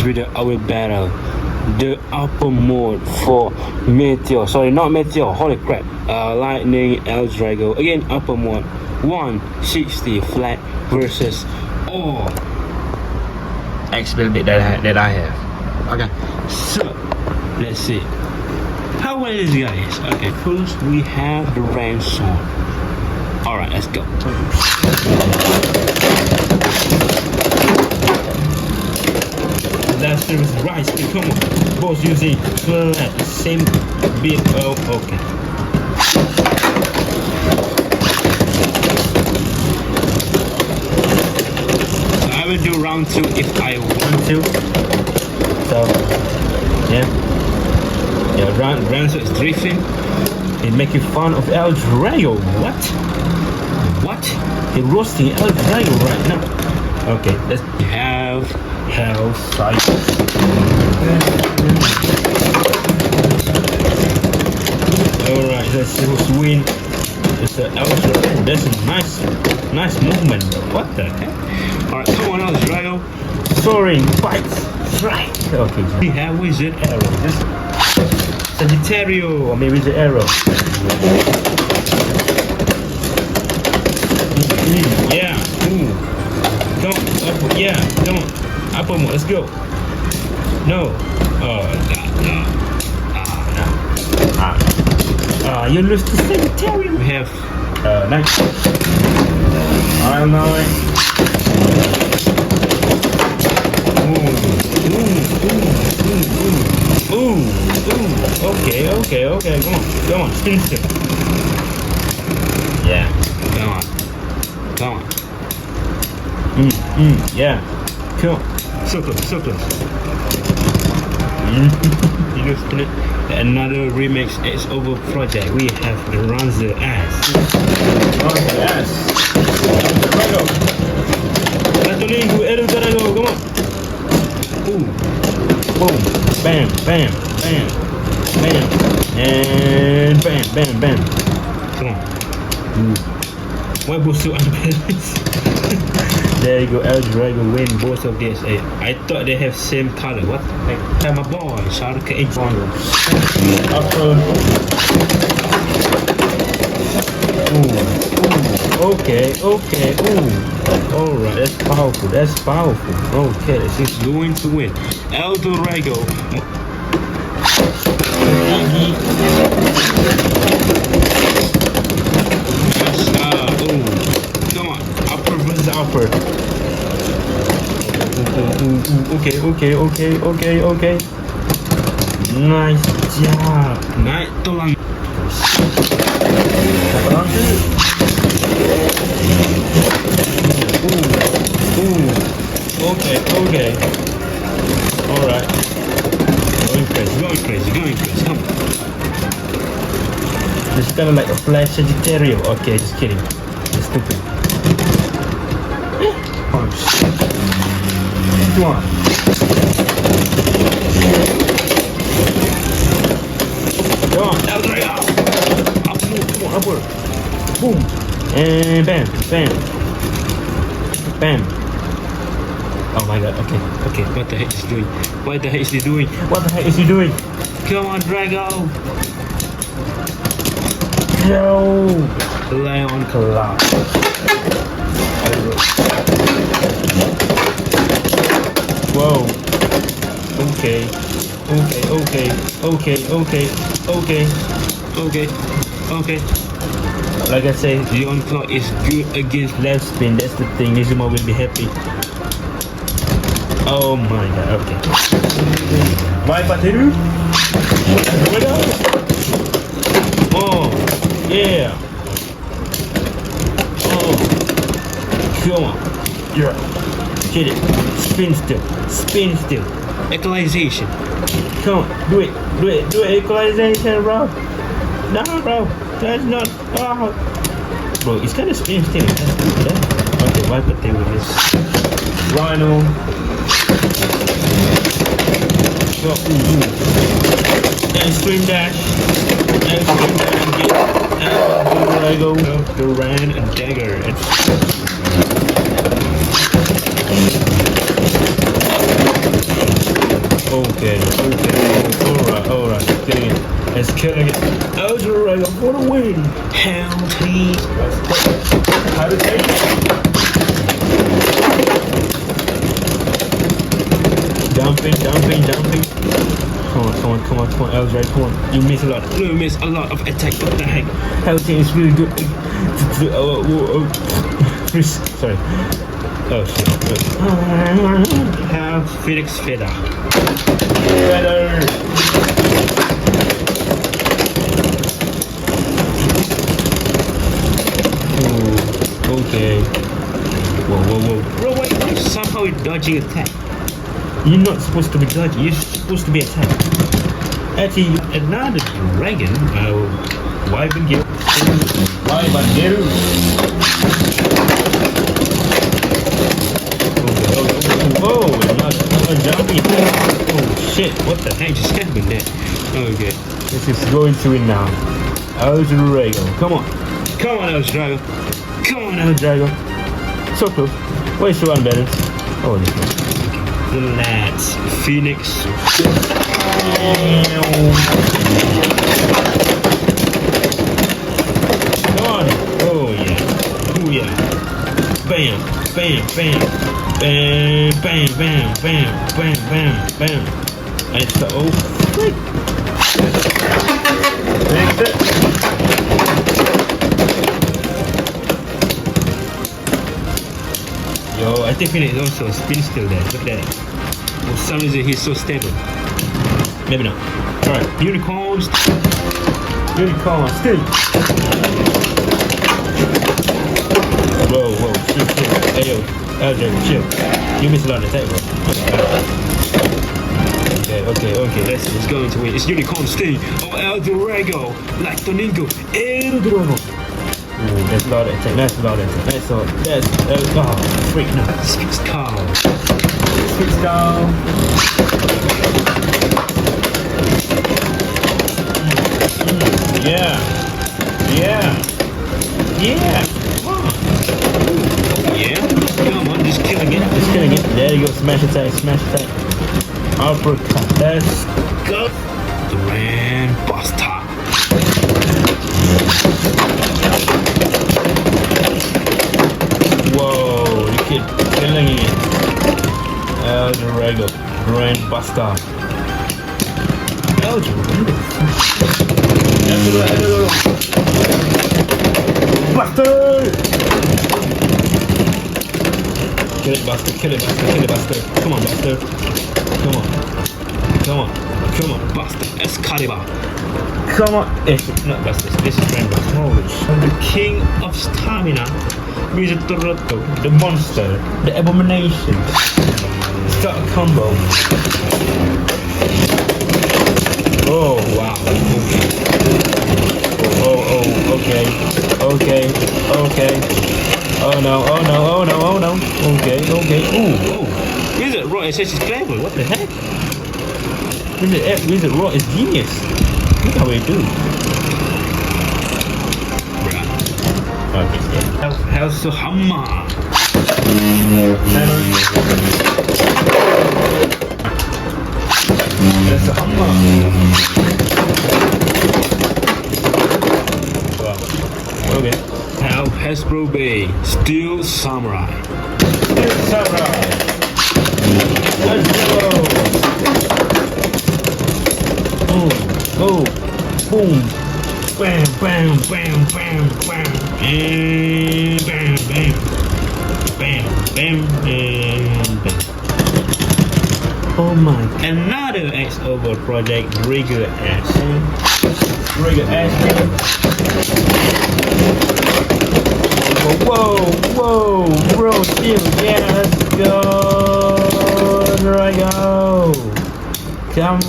video I will battle the upper mode for Meteor. Sorry, not Meteor. Holy crap! Lightning L-Drago again. Upper mode 160 flat versus all X Beyblade that I have. Okay, so let's see how well it is, guys. Okay, first we have the ransom. All right, let's go. Last service rice, come on. Both using flat, same bit. Oh, okay. So I will do round 2 if I want to. So yeah, round 2 is drifting. They making fun of L-Drago. What? They're roasting L-Drago right now. Okay, let's have hell sight. Alright, let's see who's win. It's an L-Drago. That's a nice movement. What the heck? Alright, come on, L-Drago. Soaring, fight, strike. Okay, we have wizard arrow. This Sagitario, or maybe wizard arrow. Yeah. Ooh. Come on. Yeah. Come on. Upper mode. Let's go. No. Oh no. You lose to Sagittarian. We have nice. I don't know it. Ooh. Okay. Come on. Spin stick. Yeah. Come on. Yeah. Cool. So close. You just spin it. Another remix is over project. We have the runs the ass. L-Drago. Come on. Ooh. Boom. Bam. And bam. Come on. Why both so unbalanced? There you go, L-Drago win both of these. I thought they have same color. What the heck? I'm a boy. Shark H one. Okay. Alright, that's powerful. Okay, this is going to win. L-Drago. Come on, upper versus upper. Okay. Nice job. Naik tulang. Okay. Alright. Going crazy. Come on. It's kind of like a flash Sagittario. Okay, just kidding. It's stupid. Come on. L-Drago. Upward. Boom. And bam. Oh my god, okay. What the heck is he doing? Come on, Drago. Yo. Lion collapse. Whoa. Okay. Like I say, the on-clock is good against left spin. That's the thing. Nizuma will be happy. Oh my god, okay. My Pateru. Oh, yeah. Oh, come on. Yeah. Hit it. Spin still. Equalization. Come on, do it. Equalization, bro. No, bro. That's not. Oh. Bro, it's kind of spin still. Okay, why put them with this? Rhino. Go. And screen dash. And L-Drago. Duran and Dagger. Okay. Alright. Getting it. It's killing it. L-Drago for the win. Healthy. How to take it? Dumping. Come on, L-Drago, come on. You miss a lot of attack. What the heck? Healthy is really good. Sorry. Oh shit. Have Phoenix Feather. Okay. Whoa. Bro, wait. Somehow you're dodging attack. You're not supposed to be dodging. You're supposed to be attacking. Actually, another dragon. Why begin? Whoa, not jumping. Oh shit, what the heck just happened there? Okay, this is going to win now. L-Drago, come on, L-Drago. So close. Where's the unbalance? Oh, this one. Let's Phoenix. Come on. Oh yeah. Bam. It's the old freak. That's it. Yo, I think Phoenix is also a spin still there. Look at that. For some reason he's so stable. Maybe not. Alright, unicorn still. Whoa, chill. Hey yo, L-Drago, chill. You missed a lot of attack, bro. Okay, let's go into it. It's unicorn still. Oh, L-Drago, like Toningo, L-Drago. Ooh, that's a lot of attack. Freak no. Six cow. Yeah. Come on, just killing it. There you go, smash attack. Uppercut. Let's go. Grand Basta. Whoa, you keep killing it. L-Drago, Grand Basta. L-Drago. Buster! Kill it, Buster. Come on, Buster. Come on, Buster. Excalibur. Come on. Not Buster. This is Grand Buster. Holy shit. The king of stamina. The monster. The abomination. Start a combo. Oh, wow. Okay. Oh no. Okay. Ooh. Wizard Roy says she's clever. What the heck? Wizard Roy is genius. Look how he do. Okay. How's the hammer? That's a hammer. Wow. Okay. How Hasbro Bay, Steel Samurai. Let's go. Oh, boom. Bam. And bam. Oh my. Another X over project, regular ass. Whoa, bro, chill. Yeah, let's go. There I go. Come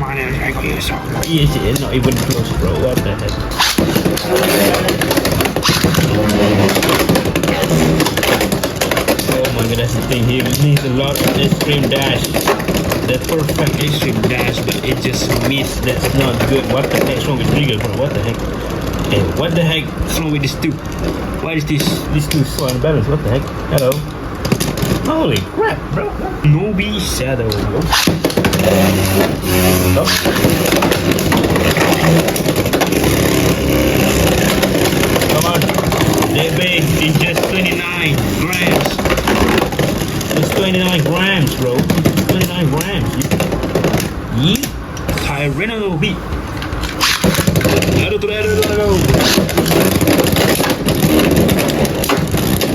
on, L-Drago, you're so easy. It's not even close, bro. What the heck? Oh my god, that's the thing. He needs a lot of extreme dash. The perfect extreme dash, but it just missed. That's not good. What the heck's wrong with Trigger, bro? What the heck? Hey, what the heck is wrong with this dude? Why is this dude so unbalanced? What the heck? Hello? Holy crap, bro. Movie shadow, bro. Oh. Come on. That bag is just 29 grams. It's 29 grams, bro. 29 grams. Yeet. Tyranno beat.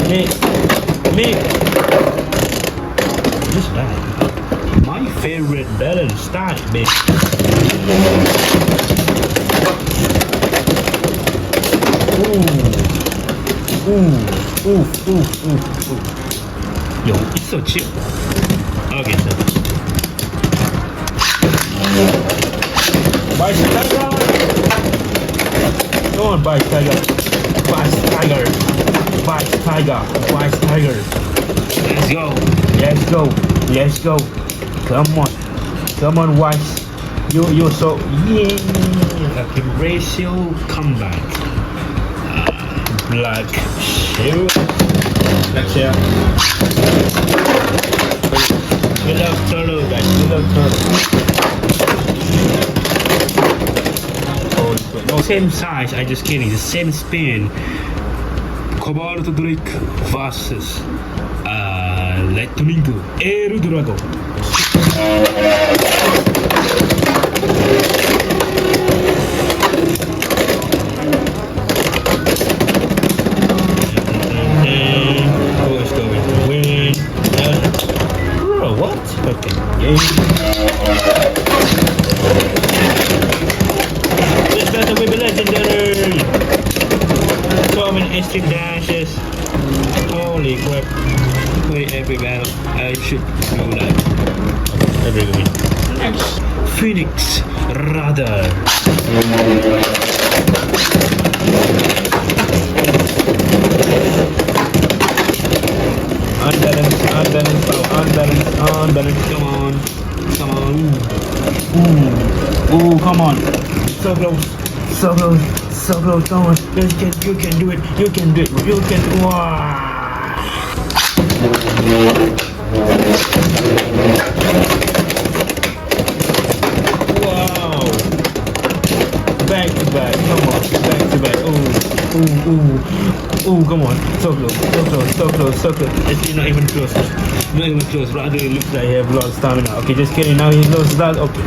Mix. This bag. My favorite balance style, bitch. Ooh. Yo, it's so cheap. Okay, so. Basta Tiger. Go on, Basta Tiger. Basta Tiger. Let's go. Come on, Wise. You're so yeah. Okay, ratio comeback. Black shield. We love turtle, guys. No, same size. I just kidding. The same spin. Cobalt Drake versus Lightning L-Drago. Who's going to win? Bro, what? Okay. This battle will be legendary. So many instant dashes. Holy crap. Wait, every battle I should go like every win. Next, Phoenix Radar. Unbalance. Come on. Ooh, come on. So close. Come on. You can do it. Wow. Wow. Back to back. Come on. Back to back. Ooh, come on. So close. It's not even close. Rather it looks like he have a lot of stamina. Okay, just kidding. Now he loses that. Okay.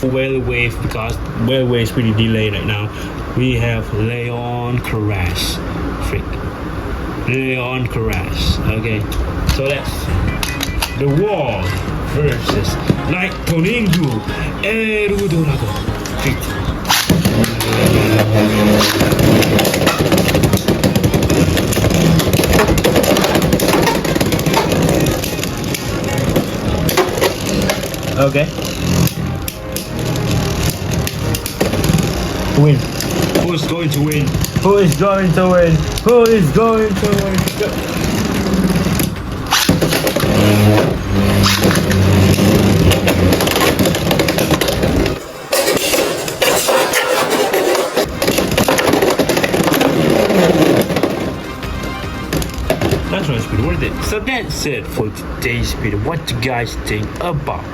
Well wave because well wave is pretty delayed right now. We have Leon Crash. Leon Crash. Okay. So that's the wall versus Lightning L-Drago. Okay. Win. Who's going to win? Who is going to win? That's why it's pretty worth it. So that's it for today's video. What do you guys think about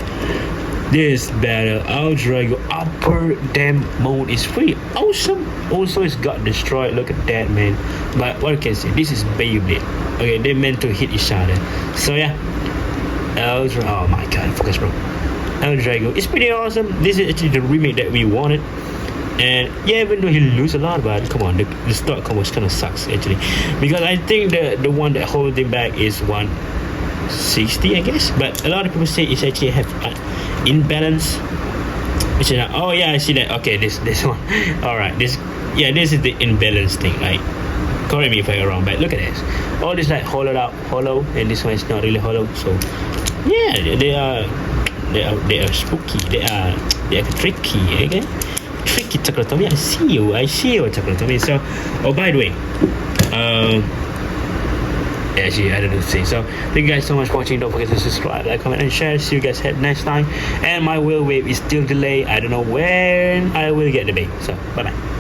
this battle? L-Drago upper dam mode is pretty awesome. Also, it's got destroyed. Look at that, man. But what I can say, this is Beyblade. Okay, they meant to hit each other. So yeah, L-Drago. Oh my god, focus, bro. L-Drago is pretty awesome. This is actually the remake that we wanted. And yeah, even though he lose a lot, but come on, the stock combo kind of sucks actually, because I think the one that holds him back is 160, I guess. But a lot of people say it's actually have imbalance. Which is oh yeah, I see that. Okay, this one. All right, this is the imbalance thing. Like, correct me if I'm wrong, but look at this. All this like hollow, and this one is not really hollow. So yeah, they are spooky. They are tricky. Okay. Tricky Takaratomi. I see you Takaratomi. So by the way, actually I don't know what to say. So thank you guys so much for watching. Don't forget to subscribe, like, comment and share. See you guys next time. And my wheel wave is still delayed. I don't know when I will get the bait. So bye bye.